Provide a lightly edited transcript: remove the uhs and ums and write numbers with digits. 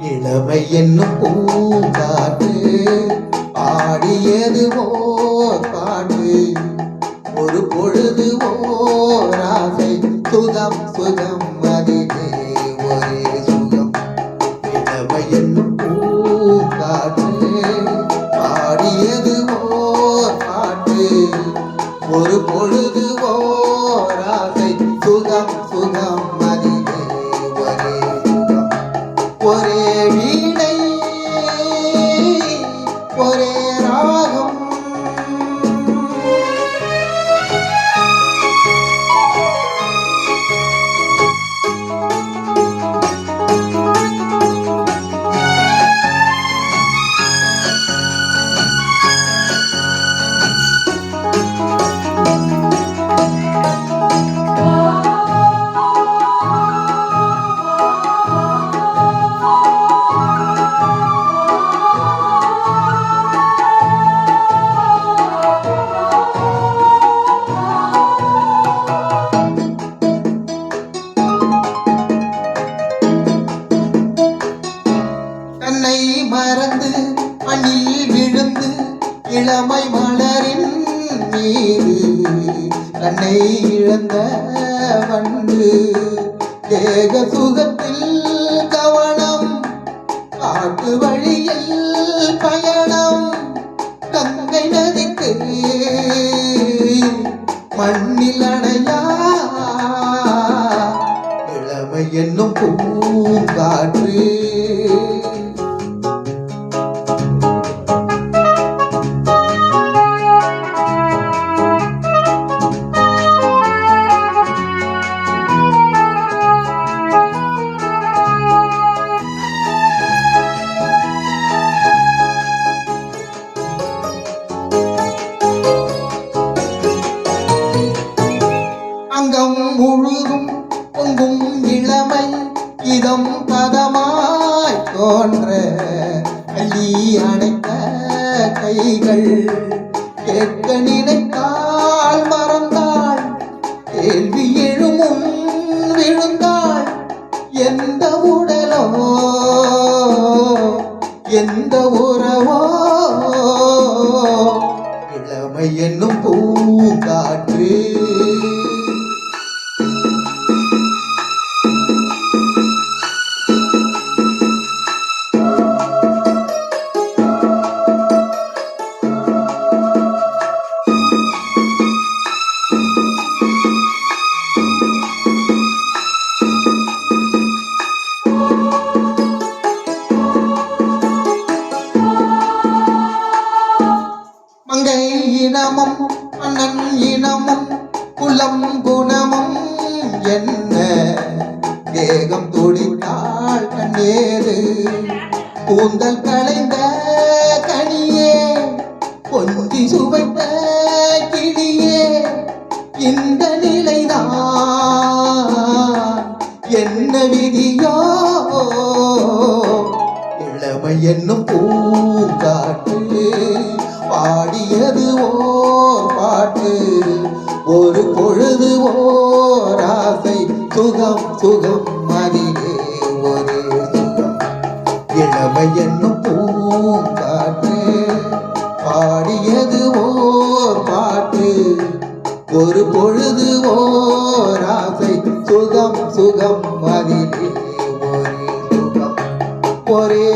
இளமை என்னும் பூங்காற்று ஆடியது ஓர் பாட்டு, ஒரு பொழுது ஓர் ஆசை, சுகம் சுகம் அதிலே ஒரே சுகம். இளமை என்னும் பூங்காற்று ஆடியது ஓர் பாட்டு, ஒரு பொழுது ஓர் ஆசை, சுகம் சுகம் அதிலே ஒரே சுகம். ஒரே வீணை ஒரே ராகம், தன்னை மறந்து மண்ணில் விழுந்து இளமை மலரின் மீது தன்னை இழந்த வண்டு, தேக சுகத்தில் கவனம், காட்டு வழியில் பயணம், கங்கை நதிக்கு மண்ணில் அணையா இளமை என்னும் பூங்காற்று. அங்கம் முழுதும் பொங்கும் இளமை, இதம் பதமாய் தோன்ற அள்ளி அணைத்த கைகள், கேட்க நினைத்தாள் மறந்தாள், கேள்வி எழுமும் விழுந்தாள். எந்த உடலோ எந்த உறவோ இளமை என்னும் பூங்காற்று. மங்கை இனமும் மன்னன் இனமும் குலம் குணமும் என்ன, தேகம் துடித்தாள் கண்ணேறு, கூந்தல் களைந்த கனியே, கொஞ்சி சுவைத்த கிளியே, இந்த நிலைதான் என்ன விதியோ. இளமை என்னும் பூங்காற்று பாடியது ஓர் பாட்டு, ஒரு பொழுது ஓர் ஆசை, சுகம் சுகம் அதிலே ஒரே சுகம். இளமை என்னும் பூங்காற்று பாடியது ஓர் பாட்டு, ஒரு பொழுது ஓர் ஆசை, சுகம் சுகம் அதிலே ஒரே சுகம். ஒரே